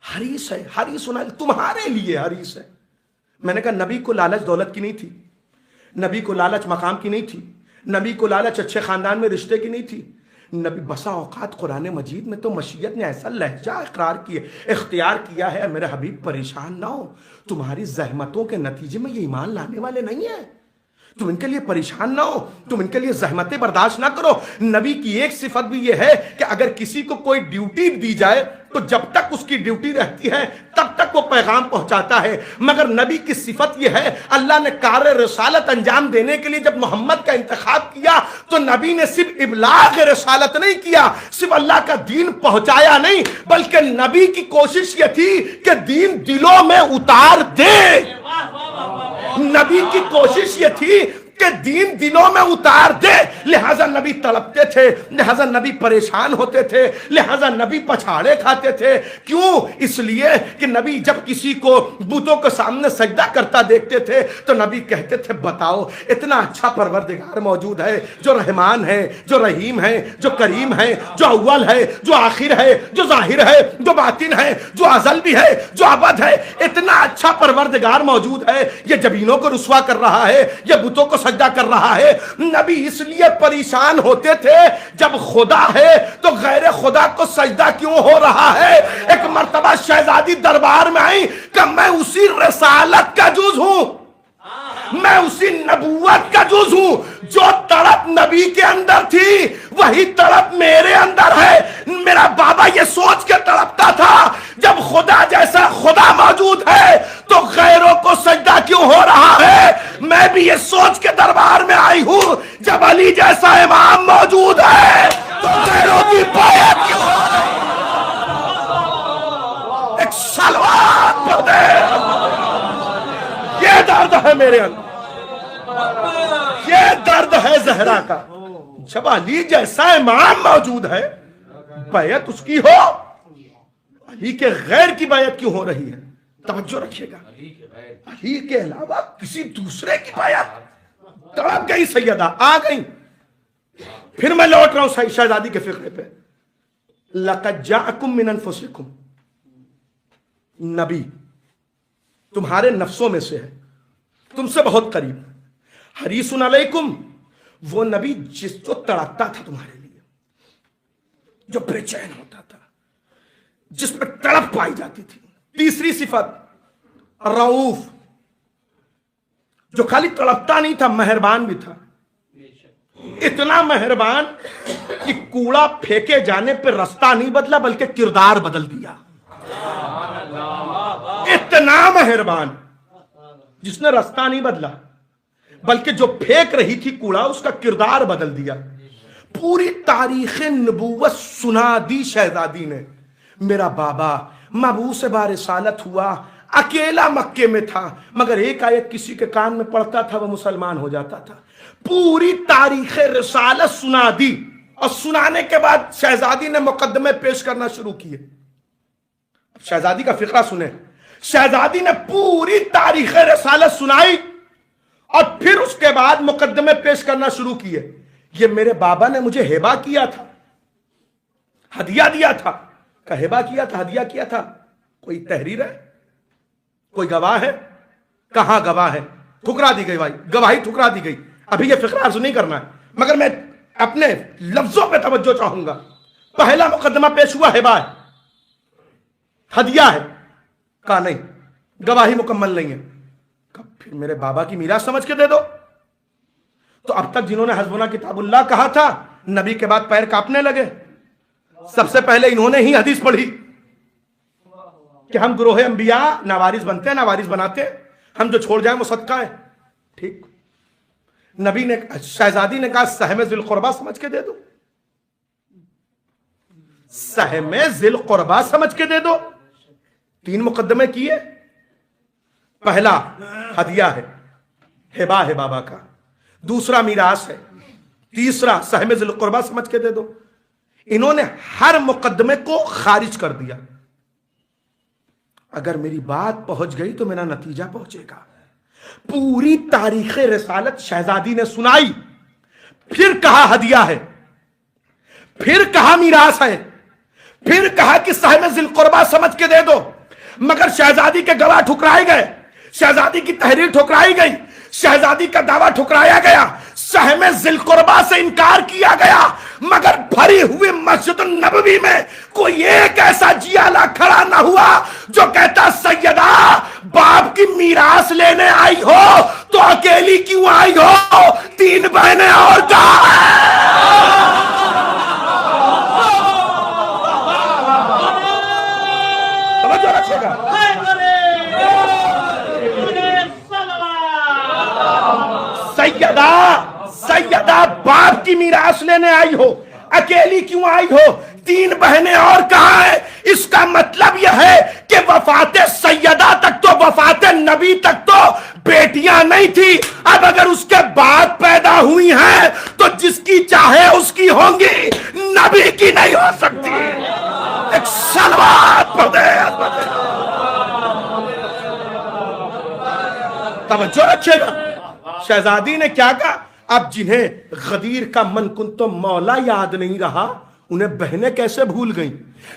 حریص ہے، حریص تمہارے لیے حریص ہے۔ میں نے کہا نبی کو لالچ دولت کی نہیں تھی، نبی کو لالچ مقام کی نہیں تھی، نبی کو لالچ اچھے خاندان میں رشتے کی نہیں تھی۔ نبی بسا اوقات قرآن مجید میں تو مشیت نے ایسا لہجہ اختیار کیا ہے، میرے حبیب پریشان نہ ہو، تمہاری زحمتوں کے نتیجے میں یہ ایمان لانے والے نہیں ہیں، تم ان کے لیے پریشان نہ ہو، تم ان کے لیے زحمتیں برداشت نہ کرو۔ نبی کی ایک صفت بھی یہ ہے کہ اگر کسی کو کوئی ڈیوٹی دی جائے تو جب تک اس کی ڈیوٹی رہتی ہے تب تک وہ پیغام پہنچاتا ہے، مگر نبی کی صفت یہ ہے، اللہ نے کار رسالت انجام دینے کے لیے جب محمد کا انتخاب کیا تو نبی نے صرف ابلاغ رسالت نہیں کیا، صرف اللہ کا دین پہنچایا نہیں، بلکہ نبی کی کوشش یہ تھی کہ دین دلوں میں اتار دے۔ نبی کی کوشش یہ تھی کہ کہ دین دلوں میں اتار دے، لہذا نبی تڑپتے تھے، لہذا نبی پریشان ہوتے تھے، لہذا نبی پچھاڑے کھاتے تھے. کیوں؟ اس لیے کہ نبی جب کسی کو بتوں کے سامنے سجدہ کرتا دیکھتے تھے تو نبی کہتے تھے بتاؤ اتنا اچھا پروردگار موجود ہے جو رحمان ہے، جو رحیم ہے، جو کریم ہے، جو اول ہے، جو آخر ہے، جو ظاہر ہے، جو باطن ہے، جو ازل بھی ہے، جو ابد ہے. اتنا اچھا پروردگار موجود ہے، یہ جبینوں کو رسوا کر رہا ہے، یہ بتوں کو سجدہ کر رہا ہے. نبی اس لیے پریشان ہوتے تھے جب خدا ہے تو غیر خدا کو سجدہ کیوں ہو رہا ہے. ایک مرتبہ شہزادی دربار میں آئی کہ میں اسی رسالت کا جز ہوں، میں اسی نبوت کا جز ہوں. جو تڑپ نبی کے اندر تھی وہی تڑپ میرے اندر ہے. میرا بابا یہ سوچ کے تڑپتا تھا جب خدا جیسا خدا موجود ہے تو غیروں کو سجدہ کیوں ہو رہا ہے. میں بھی یہ سوچ کے دربار میں آئی ہوں جب علی جیسا امام موجود ہے تو غیروں کی بیعت کیوں ہو رہی ہے. ایک سلوات پڑھ دے. یہ درد ہے میرے اندر، یہ درد ہے زہرا کا. جب علی جیسا امام موجود ہے بیعت اس کی ہو، علی کے غیر کی بیعت کیوں ہو رہی ہے؟ توجہ رکھیے گا، علی کے علاوہ کسی دوسرے کی بیعت. تڑپ گئی سیدہ، آ گئی. پھر میں لوٹ رہا ہوں شہزادی کے فقرے پہ. لَقَدْ جَاءَكُم مِّنْ أَنفُسِكُم، نبی تمہارے نفسوں میں سے ہے، تم سے بہت قریب. حریص علیکم، وہ نبی جس کو تڑپتا تھا تمہارے لیے، جو بے چین ہوتا تھا، جس پہ تڑپ پائی جاتی تھی. تیسری صفت رؤوف، جو خالی تڑپتا نہیں تھا، مہربان بھی تھا. اتنا مہربان کہ کوڑا پھینکے جانے پہ رستہ نہیں بدلا بلکہ کردار بدل دیا. اتنا مہربان جس نے رستہ نہیں بدلا بلکہ جو پھینک رہی تھی کوڑا اس کا کردار بدل دیا. پوری تاریخ نبوت سنا دی شہزادی نے. میرا بابا مبعوث برسالت ہوا، اکیلا مکے میں تھا، مگر ایک آیت کسی کے کان میں پڑتا تھا وہ مسلمان ہو جاتا تھا. پوری تاریخ رسالت سنا دی، اور سنانے کے بعد شہزادی نے مقدمے پیش کرنا شروع کیے. شہزادی کا فقرہ سنیں. شہزادی نے پوری تاریخ رسالت سنائی اور پھر اس کے بعد مقدمے پیش کرنا شروع کیے. یہ میرے بابا نے مجھے ہبہ کیا تھا، ہدیہ دیا تھا. کہ ہبہ کیا تھا، ہدیہ کیا تھا؟ کوئی تحریر ہے؟ کوئی گواہ ہے؟ کہاں گواہ ہے؟ ٹھکرا دی گئی بھائی، گواہی ٹھکرا دی گئی. ابھی یہ فقرہ عرض نہیں کرنا ہے مگر میں اپنے لفظوں پہ توجہ چاہوں گا. پہلا مقدمہ پیش ہوا ہبہ ہے، ہدیہ ہے. کہا نہیں، گواہی مکمل نہیں ہے. پھر میرے بابا کی میراث سمجھ کے دے دو. تو اب تک جنہوں نے حسبنا کتاب اللہ کہا تھا نبی کے بعد پیر کانپنے لگے. سب سے پہلے انہوں نے ہی حدیث پڑھی کہ ہم گروہ انبیاء ناوارث بنتے ہیں، ناوارث بناتے ہیں، ہم جو چھوڑ جائیں وہ صدقہ ہے. ٹھیک. نبی نے، شہزادی نے کہا سہم ذی القربہ سمجھ کے دے دو، سہم ذی القربہ سمجھ کے دے دو. 3 مقدمے کیے. پہلا ہدیہ ہے، ہبہ ہے بابا کا. دوسرا میراث ہے. تیسرا سہم ذی القربہ سمجھ کے دے دو. انہوں نے ہر مقدمے کو خارج کر دیا. اگر میری بات پہنچ گئی تو میرا نتیجہ پہنچے گا. پوری تاریخ رسالت شہزادی نے سنائی. پھر کہا ہدیہ ہے، پھر کہا میراث ہے، پھر کہا کہ سہم ذی القربہ سمجھ کے دے دو. مگر شہزادی کے گواہ ٹھکرائے گئے، شہزادی کی تحریر ٹھکرائی گئی، شہزادی کا دعویٰ ٹھکرایا گیا، سہم ذی القربہ سے انکار کیا گیا. مگر بھری ہوئی مسجد النبوی میں کوئی ایک ایسا جیالا کھڑا نہ ہوا جو کہتا سیدہ باپ کی میراث لینے آئی ہو تو اکیلی کیوں آئی ہو؟ 3 بہنیں اور کہاں ہیں؟ توجہ رکھیے گا. سیدہ باپ کی میراث لینے آئی ہو، اکیلی کیوں آئی ہو؟ 3 بہنیں اور کہاں ہیں؟ اس کا مطلب یہ ہے کہ وفات سیدہ تک تو، وفات نبی تک تو بیٹیاں نہیں تھی. اب اگر اس کے بعد پیدا ہوئی ہیں تو جس کی چاہے اس کی ہوں گی، نبی کی نہیں ہو سکتی. ایک صلوات پڑھ دے. توجہ رکھیے گا. شہزادی نے کیا کہا؟ اب جنہیں غدیر کا من کنتم مولا یاد نہیں رہا، انہیں بہنیں کیسے بھول گئیں؟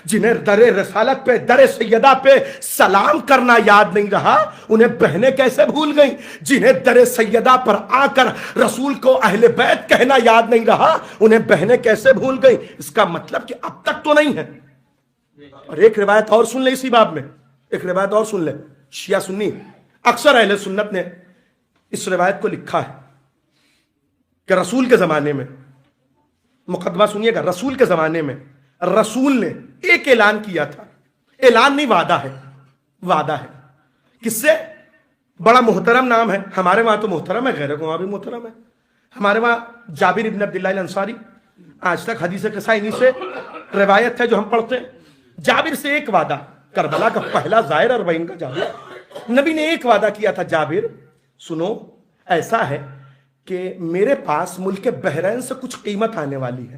جنہیں در رسالت پہ، در سیدہ پہ سلام کرنا یاد نہیں رہا، انہیں بہنیں کیسے بھول گئیں؟ جنہیں در سیدہ پر آ کر رسول کو اہل بیت کہنا یاد نہیں رہا، انہیں بہنیں کیسے بھول گئیں؟ اس کا مطلب کہ اب تک تو نہیں ہے. اور ایک روایت اور سن لے اسی باب میں، ایک روایت اور سن لے. شیعہ سنی اکثر اہل سنت نے اس روایت کو لکھا ہے کہ رسول کے زمانے میں، مقدمہ سنیے گا، رسول کے زمانے میں رسول نے ایک اعلان کیا تھا. اعلان نہیں، وعدہ ہے. وعدہ ہے کس سے؟ بڑا محترم نام ہے، ہمارے وہاں تو محترم ہے، غیروں کو وہاں بھی محترم ہے. ہمارے وہاں جابر ابن عبداللہ الانصاری، آج تک حدیث قصہ انہی سے روایت ہے جو ہم پڑھتے ہیں. جابر سے ایک وعدہ، کربلا کا پہلا زائر اور وہیں کا جابر، نبی نے ایک وعدہ کیا تھا. جابر سنو، ایسا ہے کہ میرے پاس ملک بحرین سے کچھ قیمت آنے والی ہے،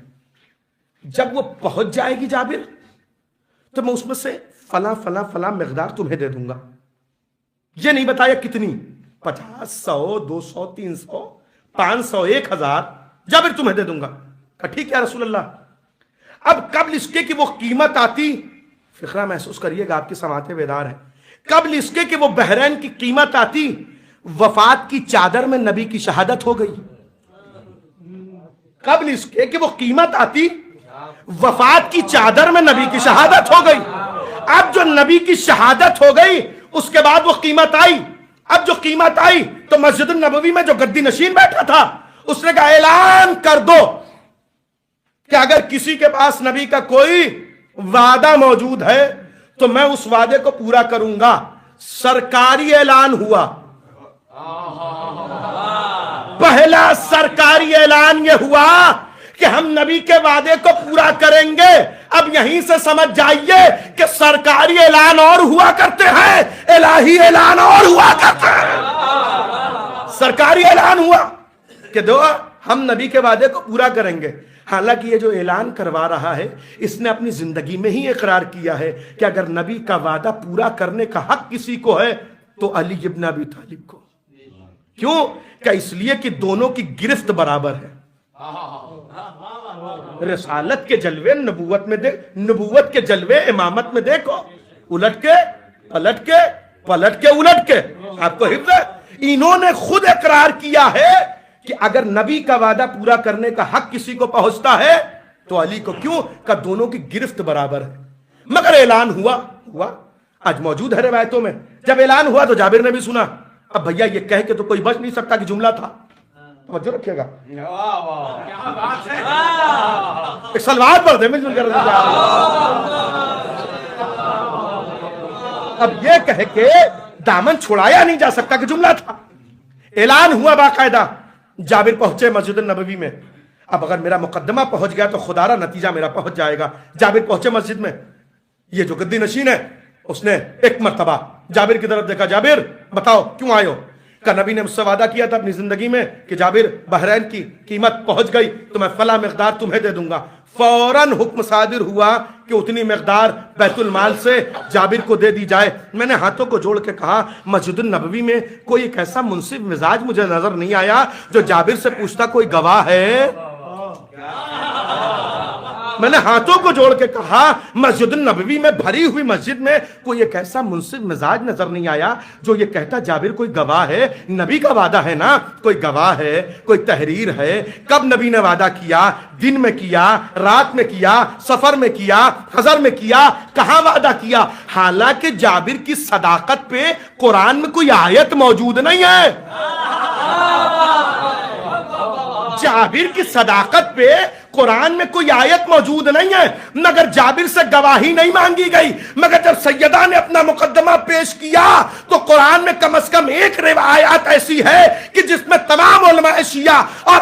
جب وہ پہنچ جائے گی جابر تو میں اس میں سے فلاں فلاں فلاں مقدار تمہیں دے دوں گا. یہ نہیں بتایا کتنی، 50، 100، 200، 300، 500، 1000، جابر تمہیں دے دوں گا. ٹھیک ہے رسول اللہ. اب قبل اس کے کہ وہ قیمت آتی، فقرہ محسوس کریے گا، آپ کی سماعتیں بیدار ہیں. قبل اس کے کہ وہ بحرین کی قیمت آتی، وفات کی چادر میں نبی کی شہادت ہو گئی. قبل اس کے کہ وہ قیمت آتی، وفات کی چادر میں نبی کی شہادت ہو گئی. اب جو نبی کی شہادت ہو گئی، اس کے بعد وہ قیمت آئی. اب جو قیمت آئی تو مسجد النبوی میں جو گدی نشین بیٹھا تھا، اس نے کہا اعلان کر دو کہ اگر کسی کے پاس نبی کا کوئی وعدہ موجود ہے تو میں اس وعدے کو پورا کروں گا. سرکاری اعلان ہوا. پہلا سرکاری اعلان یہ ہوا کہ ہم نبی کے وعدے کو پورا کریں گے. اب یہیں سے سمجھ جائیے کہ سرکاری اعلان اور ہوا کرتے ہیں، الہی اعلان اور ہوا کرتے ہیں. سرکاری اعلان ہوا کہ دو ہم نبی کے وعدے کو پورا کریں گے. حالانکہ یہ جو اعلان کروا رہا ہے، اس نے اپنی زندگی میں ہی اقرار کیا ہے کہ اگر نبی کا وعدہ پورا کرنے کا حق کسی کو ہے تو علی ابن ابی طالب کو. کیوں؟ کہ اس لیے کہ دونوں کی گرفت برابر ہے. رسالت کے جلوے نبوت میں دیکھ، نبوت کے جلوے امامت میں دیکھو، الٹ کے پلٹ کے پلٹ کے الٹ کے. آپ کو حفظ ہے؟ انہوں نے خود اقرار کیا ہے کہ اگر نبی کا وعدہ پورا کرنے کا حق کسی کو پہنچتا ہے تو علی کو. کیوں؟ کہ دونوں کی گرفت برابر ہے. مگر اعلان ہوا آج موجود ہے روایتوں میں. جب اعلان ہوا تو جابر نے بھی سنا. اب بھیا یہ کہہ کے تو کوئی بچ نہیں سکتا کہ جملہ تھا. توجہ رکھیے گا. ایک سلوات پڑھ دے مل جل کر. اب یہ کہہ کے دامن چھڑایا نہیں جا سکتا کہ جملہ تھا. اعلان ہوا باقاعدہ. جابر پہنچے مسجد النبوی میں. اب اگر میرا مقدمہ پہنچ گیا تو خدا را نتیجہ میرا پہنچ جائے گا. جابر پہنچے مسجد میں. یہ جو گدی نشین ہے اس نے ایک مرتبہ جابر کی طرف دیکھا. جابر بتاؤ کیوں آئے ہو؟ کہ نبی نے مجھ سے وعدہ کیا تھا اپنی زندگی میں کہ جابر بحرین کی قیمت پہنچ گئی تو میں فلاں مقدار تمہیں دے دوں گا. فوراً حکم صادر ہوا کہ اتنی مقدار بیت المال سے جابر کو دے دی جائے. میں نے ہاتھوں کو جوڑ کے کہا مسجد النبوی میں کوئی ایک ایسا منصف مزاج مجھے نظر نہیں آیا جو جابر سے پوچھتا کوئی گواہ ہے. میں نے ہاتھوں کو جوڑ کے کہا مسجد النبوی میں بھری ہوئی مسجد میں کوئی ایک ایسا منصف مزاج نظر نہیں آیا جو یہ کہتا جابر کوئی گواہ ہے. نبی کا وعدہ ہے نا، کوئی گواہ ہے، کوئی تحریر ہے. کب نبی نے وعدہ کیا؟ دن میں کیا، رات میں کیا، سفر میں کیا، حضر میں کیا، کہاں وعدہ کیا؟ حالانکہ جابر کی صداقت پہ قرآن میں کوئی آیت موجود نہیں ہے. جابر کی صداقت پہ قرآن میں کوئی آیت موجود نہیں ہے. مگر جابر سے گواہی نہیں مانگی گئی. مگر جب سیدہ نے اپنا مقدمہ پیش کیا تو قرآن میں کم از کم ایک روایات ایسی ہے کہ جس میں تمام علماء شیعہ اور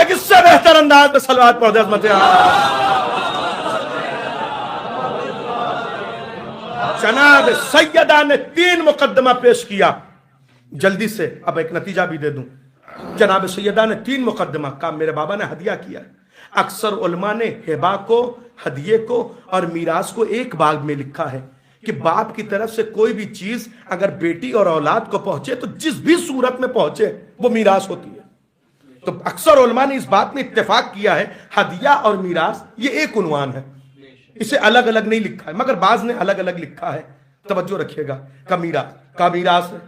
ایک اس سے بہتر انداز میں صلوات پڑھ دے عظمت جناب سیدہ نے 3 مقدمہ پیش کیا. جلدی سے اب ایک نتیجہ بھی دے دوں. جناب سیدہ نے 3 مقدمہ کہا میرے بابا نے ہدیہ کیا. اکثر علماء نے ہبہ کو، ہدیے کو اور میراث کو ایک باغ میں لکھا ہے کہ باپ کی طرف سے کوئی بھی چیز اگر بیٹی اور اولاد کو پہنچے تو جس بھی صورت میں پہنچے وہ میراث ہوتی ہے. تو اکثر علماء نے اس بات میں اتفاق کیا ہے ہدیہ اور میراث یہ ایک عنوان ہے، اسے الگ الگ نہیں لکھا ہے، مگر بعض نے الگ الگ لکھا ہے. توجہ رکھیے گا. کا میراث ہے،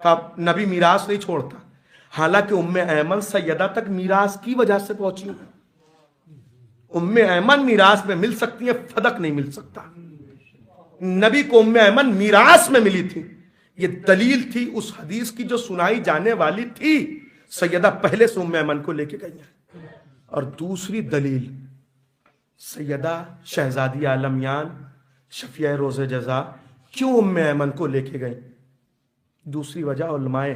کا نبی میراث نہیں چھوڑتا. حالانکہ ام ایمن سیدہ تک میراث کی وجہ سے پہنچی. ام ایمن میراث میں مل سکتی ہے، فدق نہیں مل سکتا. نبی کو ام ایمن میراث میں ملی تھی. یہ دلیل تھی اس حدیث کی جو سنائی جانے والی تھی. سیدہ پہلے سے ام ایمن کو لے کے گئی ہیں. اور دوسری دلیل سیدہ شہزادی عالمیان شفیع روز جزا کیوں ام ایمن کو لے کے گئی؟ دوسری وجہ علماء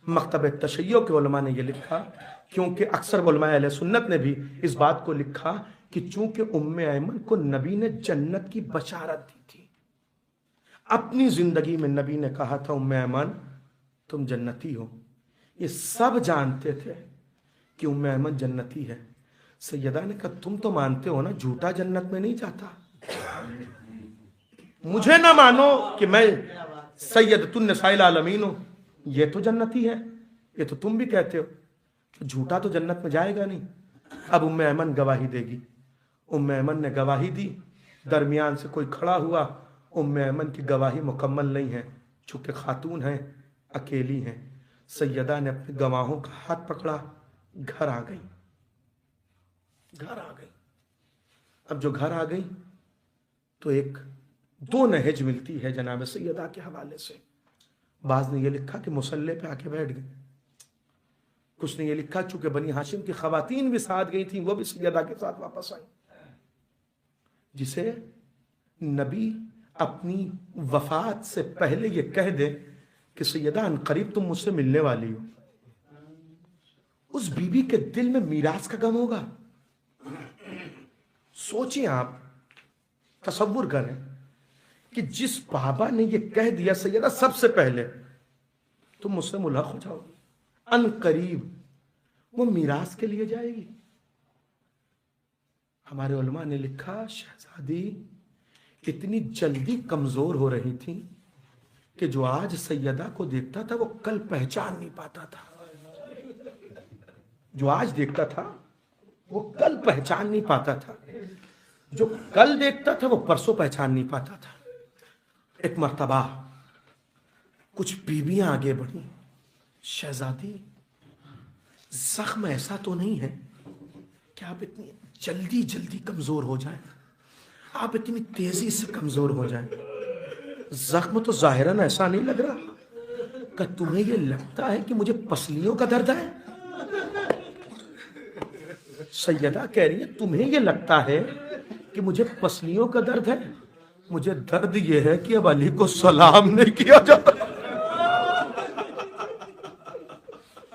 مکتب تشیع کے علماء نے یہ لکھا، کیونکہ اکثر علماء اہل سنت نے بھی اس بات کو لکھا کہ چونکہ ام ایمن کو نبی نے جنت کی بشارت دی تھی. اپنی زندگی میں نبی نے کہا تھا ام ایمن تم جنتی ہو. یہ سب جانتے تھے کہ ام ایمن جنتی ہے. سیدہ نے کہا تم تو مانتے ہو نا جھوٹا جنت میں نہیں جاتا. مجھے نہ مانو کہ میں سیدۃ النساء العالمین ہوں، یہ تو جنتی ہے، یہ تو تم بھی کہتے ہو. جھوٹا تو جنت میں جائے گا نہیں. اب ام ایمن گواہی دے گی. ام ایمن نے گواہی دی. درمیان سے کوئی کھڑا ہوا. ام ایمن کی گواہی مکمل نہیں ہے چونکہ خاتون ہیں، اکیلی ہیں. سیدہ نے اپنے گواہوں کا ہاتھ پکڑا. گھر آ گئی. اب جو گھر آ گئی تو 2 نہج ملتی ہے جناب سیدہ کے حوالے سے. بعض نے یہ لکھا کہ مصلی پہ آ کے بیٹھ گئی. کچھ نے یہ لکھا چونکہ بنی ہاشم کی خواتین بھی ساتھ گئی تھیں، وہ بھی سیدہ کے ساتھ واپس آئیں. جسے نبی اپنی وفات سے پہلے یہ کہہ دے کہ سیدہ ان قریب تم مجھ سے ملنے والی ہو. اس بی بی کے دل میں میراث کا غم ہوگا. سوچیں آپ، تصور کریں کہ جس بابا نے یہ کہہ دیا سیدہ سب سے پہلے تم مجھ سے ملحق ہو جاؤ گی، ان قریب وہ میراث کے لیے جائے گی. ہمارے علماء نے لکھا شہزادی اتنی جلدی کمزور ہو رہی تھی کہ جو آج سیدہ کو دیکھتا تھا وہ کل پہچان نہیں پاتا تھا. جو آج دیکھتا تھا وہ کل پہچان نہیں پاتا تھا. جو کل دیکھتا تھا وہ پرسوں پہچان نہیں پاتا تھا. ایک مرتبہ کچھ بیویاں آگے بڑھی. شہزادی زخم ایسا تو نہیں ہے کہ آپ اتنی جلدی کمزور ہو جائیں، آپ اتنی تیزی سے کمزور ہو جائیں. زخم تو ظاہراً ایسا نہیں لگ رہا کہ تمہیں یہ لگتا ہے کہ مجھے پسلیوں کا درد ہے. سیدہ کہہ رہی ہے تمہیں یہ لگتا ہے کہ مجھے پسلیوں کا درد ہے، مجھے درد یہ ہے کہ اب علی کو سلام نہیں کیا جاتا.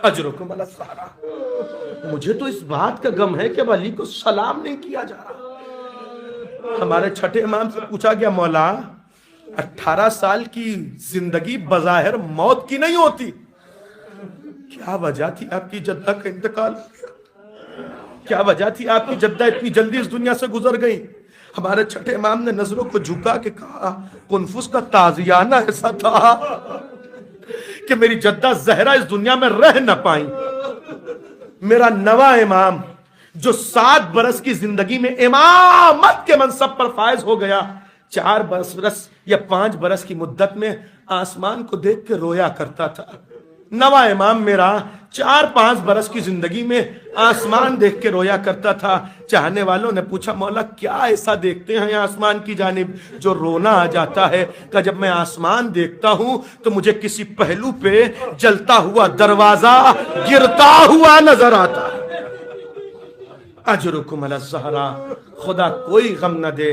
اجرکم علی السحرہ. مجھے تو اس بات کا غم ہے کہ اب علی کو سلام نہیں کیا جا رہا. ہمارے چھٹے امام سے پوچھا گیا مولا 18 سال کی زندگی بظاہر موت کی نہیں ہوتی، کیا وجہ تھی آپ کی جدہ کا انتقال؟ کیا وجہ تھی آپ کی جدہ اتنی جلدی اس دنیا سے گزر گئی؟ ہمارے چھٹے امام نے نظروں کو جھکا کے کہا کنفس کا تازیانہ ایسا تھا کہ میری جدہ زہرا اس دنیا میں رہ نہ پائیں. میرا نواں امام جو 7 برس کی زندگی میں امامت کے منصب پر فائز ہو گیا، 4 برس یا 5 برس کی مدت میں آسمان کو دیکھ کے رویا کرتا تھا. نواں امام میرا 4-5 برس کی زندگی میں آسمان دیکھ کے رویا کرتا تھا. چاہنے والوں نے پوچھا مولا کیا ایسا دیکھتے ہیں آسمان کی جانب جو رونا آ جاتا ہے؟ کہ جب میں آسمان دیکھتا ہوں تو مجھے کسی پہلو پہ جلتا ہوا دروازہ گرتا ہوا نظر آتا. اجرکم علی الزہرا. خدا کوئی غم نہ دے.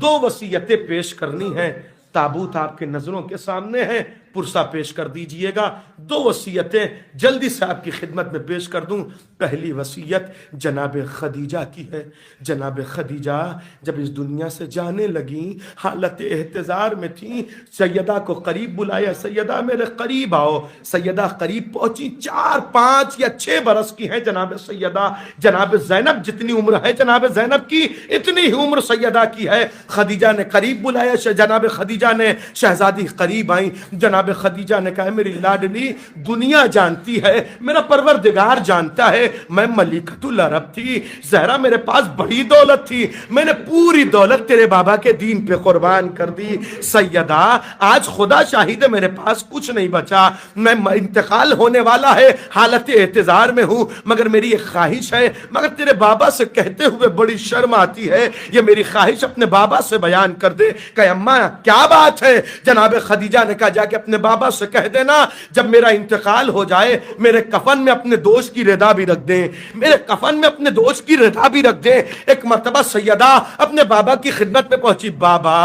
2 وصیتیں پیش کرنی ہیں. تابوت آپ کے نظروں کے سامنے ہے. پرسہ پیش کر دیجئے گا۔ 2 وصیتیں جلدی سے آپ کی خدمت میں پیش کر دوں۔ پہلی وصیت جناب خدیجہ کی ہے۔ جناب خدیجہ جب اس دنیا سے جانے لگیں حالت احتضار میں تھیں، سیدہ کو قریب بلایا، سیدہ میرے قریب آؤ۔ سیدہ قریب پہنچی، 4 5 یا 6 برس کی ہیں جناب سیدہ۔ جناب زینب جتنی عمر ہے جناب زینب کی اتنی ہی عمر سیدہ کی ہے۔ خدیجہ نے قریب بلایا، جناب خدیجہ نے شہزادی قریب آئیں۔ جناب خدیجہ نے کہا میری لاڈلی دنیا جانتی ہے، میرا پروردگار جانتا ہے میں ملکۃ العرب تھی، زہرا میرے پاس بڑی دولت تھی، میں نے پوری دولت تیرے بابا کے دین پہ قربان کر دی۔ سیدہ آج خدا شاہد ہے میرے پاس کچھ نہیں بچا، میں انتقال ہونے والا ہے، حالت احتضار میں ہوں، مگر میری ایک خواہش ہے، مگر تیرے بابا سے کہتے ہوئے بڑی شرم آتی ہے، یہ میری خواہش اپنے بابا سے بیان کر دے۔ کہ اماں کیا بات ہے؟ جناب خدیجہ نے کہا جا کے اپنے بابا سے کہہ دینا جب میرا انتقال ہو جائے میرے کفن میں اپنے دوست کی ردا بھی رکھ دیں، میرے کفن میں اپنے دوست کی ردا بھی رکھ دیں۔ ایک مرتبہ سیدہ اپنے بابا کی خدمت میں پہنچی، بابا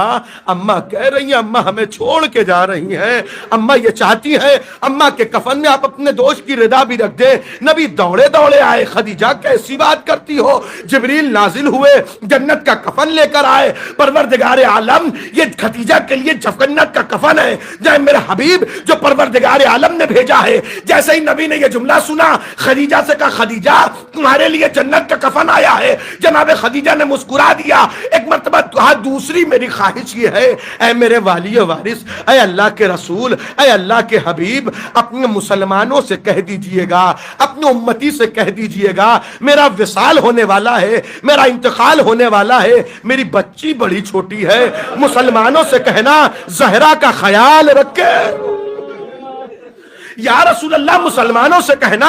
اماں کہہ رہی ہیں، اماں ہمیں چھوڑ کے جا رہی ہیں، اماں یہ چاہتی ہیں اماں کے کفن میں آپ اپنے دوست کی ردا بھی رکھ دیں۔ نبی دوڑے دوڑے آئے، خدیجہ کیسی بات کرتی ہو؟ جبریل نازل ہوئے، جنت کا کفن لے کر آئے، پروردگار عالم یہ خدیجہ کے لیے جنت کا کفن ہے جائے میرے حبیب جو پروردگار عالم نے بھیجا ہے۔ جیسے ہی نبی نے یہ جملہ سنا خدیجہ سے کہا خدیجہ تمہارے لیے جنت کا کفن آیا ہے۔ جناب خدیجہ نے مسکرا دیا۔ ایک مرتبہ کہا دوسری میری خواہش یہ ہے، اے میرے والی وارث، اے اللہ کے رسول، اے اللہ کے حبیب، اپنے مسلمانوں سے کہہ دیجئے گا، اپنے امتی سے کہہ دیجئے گا میرا وصال ہونے والا ہے، میرا انتقال ہونے والا ہے، میری بچی بڑی چھوٹی ہے، مسلمانوں سے کہنا زہرا کا خیال رکھے۔ یا رسول اللہ مسلمانوں سے کہنا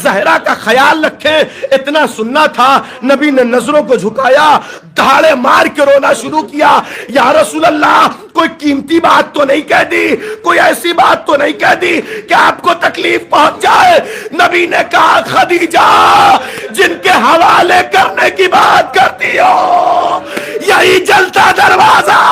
زہرا کا خیال رکھیں۔ اتنا سننا تھا نبی نے نظروں کو جھکایا، دھاڑے مار کے رونا شروع کیا، یا رسول اللہ کوئی قیمتی بات تو نہیں کہہ دی، کوئی ایسی بات تو نہیں کہہ دی کہ آپ کو تکلیف پہنچ جائے؟ نبی نے کہا خدیجہ جن کے حوالے کرنے کی بات کرتی ہو یہی جلتا دروازہ۔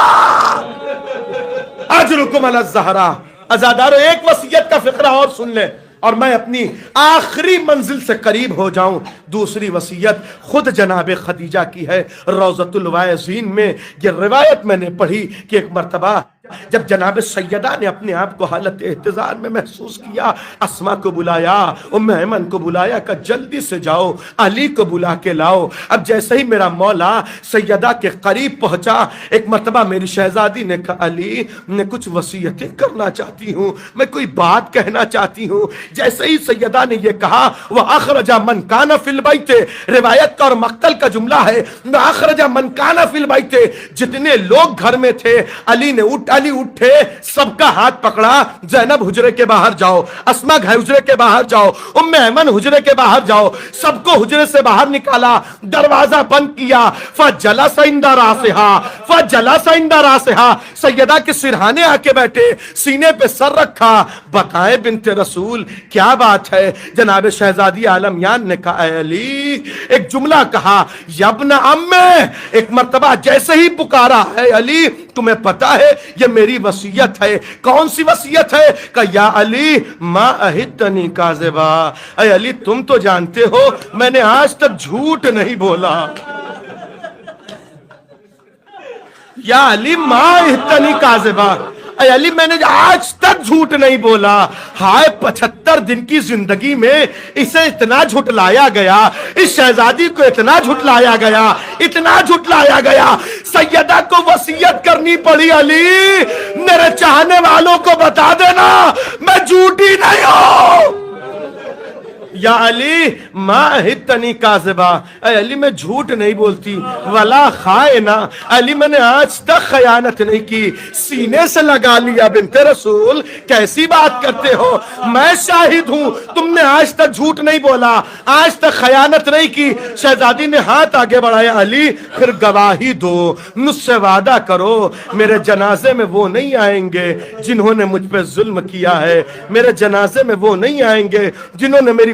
اجرکم علی الزہرا۔ عزادارو ایک وصیت کا فقرہ اور سن لیں اور میں اپنی آخری منزل سے قریب ہو جاؤں۔ دوسری وصیت خود جناب خدیجہ کی ہے۔ روضۃ الواعظین میں یہ روایت میں نے پڑھی کہ ایک مرتبہ جب جناب سیدہ نے اپنے آپ کو حالت احتضار میں محسوس کیا، اسما کو بلایا، ام ایمن کو بلایا کہ جلدی سے جاؤ علی کو بلا کے لاؤ۔ اب جیسے ہی میرا مولا سیدہ کے قریب پہنچا، ایک مرتبہ میری شہزادی نے کہا علی میں کچھ وصیتیں کرنا چاہتی ہوں، میں کوئی بات کہنا چاہتی ہوں۔ جیسے ہی سیدہ نے یہ کہا وَأَخْرَجَ مَنْ كَانَ فِي الْبَيْتِ، روایت کا اور مقتل کا جملہ ہے، وَأَخْرَجَ مَنْ كَانَ فِي الْبَيْتِ، جتنے لوگ گھر میں تھے علی اٹھے، سب کا ہاتھ پکڑا، زینب حجرے کے باہر جاؤ، اسما حجرے کے باہر جاؤ، ام ایمن حجرے کے باہر جاؤ، سب کو حجرے سے باہر نکالا، دروازہ بند کیا۔ فجلس عند راسها، سیدہ کے سرہانے آ کے بیٹھے، سینے پہ سر رکھا۔ بتائے بنت رسول کیا بات ہے؟ جناب شہزادی عالمیان نے کہا اے علی، ایک جملہ کہا یبن امّے، ایک مرتبہ جیسے ہی پکارا ہے علی تمہیں پتا ہے یہ میری وصیت ہے۔ کون سی وصیت ہے؟ کہ یا علی ما اہدتنی کاذبا، اے علی تم تو جانتے ہو میں نے آج تک جھوٹ نہیں بولا۔ یا علی ما اہدتنی کاذبا، اے علی میں نے آج تک جھوٹ نہیں بولا۔ ہائے 75 دن کی زندگی میں اسے اتنا جھٹلایا گیا، اس شہزادی کو اتنا جھٹلایا گیا، اتنا جھٹلایا گیا، سیدہ کو وصیت کرنی پڑی علی میرے چاہنے والوں کو بتا دینا میں جھوٹی نہیں ہوں۔ یا علی ما اہدتنی کاذبا، اے علی میں جھوٹ نہیں بولتی، ولا خائنہ، علی میں نے آج تک خیانت نہیں کی۔ سینے سے لگا لیا بنت رسول کیسی بات کرتے ہو، میں شاہد ہوں تم نے آج تک جھوٹ نہیں بولا، آج تک خیانت نہیں کی۔ شہزادی نے ہاتھ آگے بڑھایا علی پھر گواہی دو، مجھ سے وعدہ کرو میرے جنازے میں وہ نہیں آئیں گے جنہوں نے مجھ پہ ظلم کیا ہے، میرے جنازے میں وہ نہیں آئیں گے جنہوں نے میری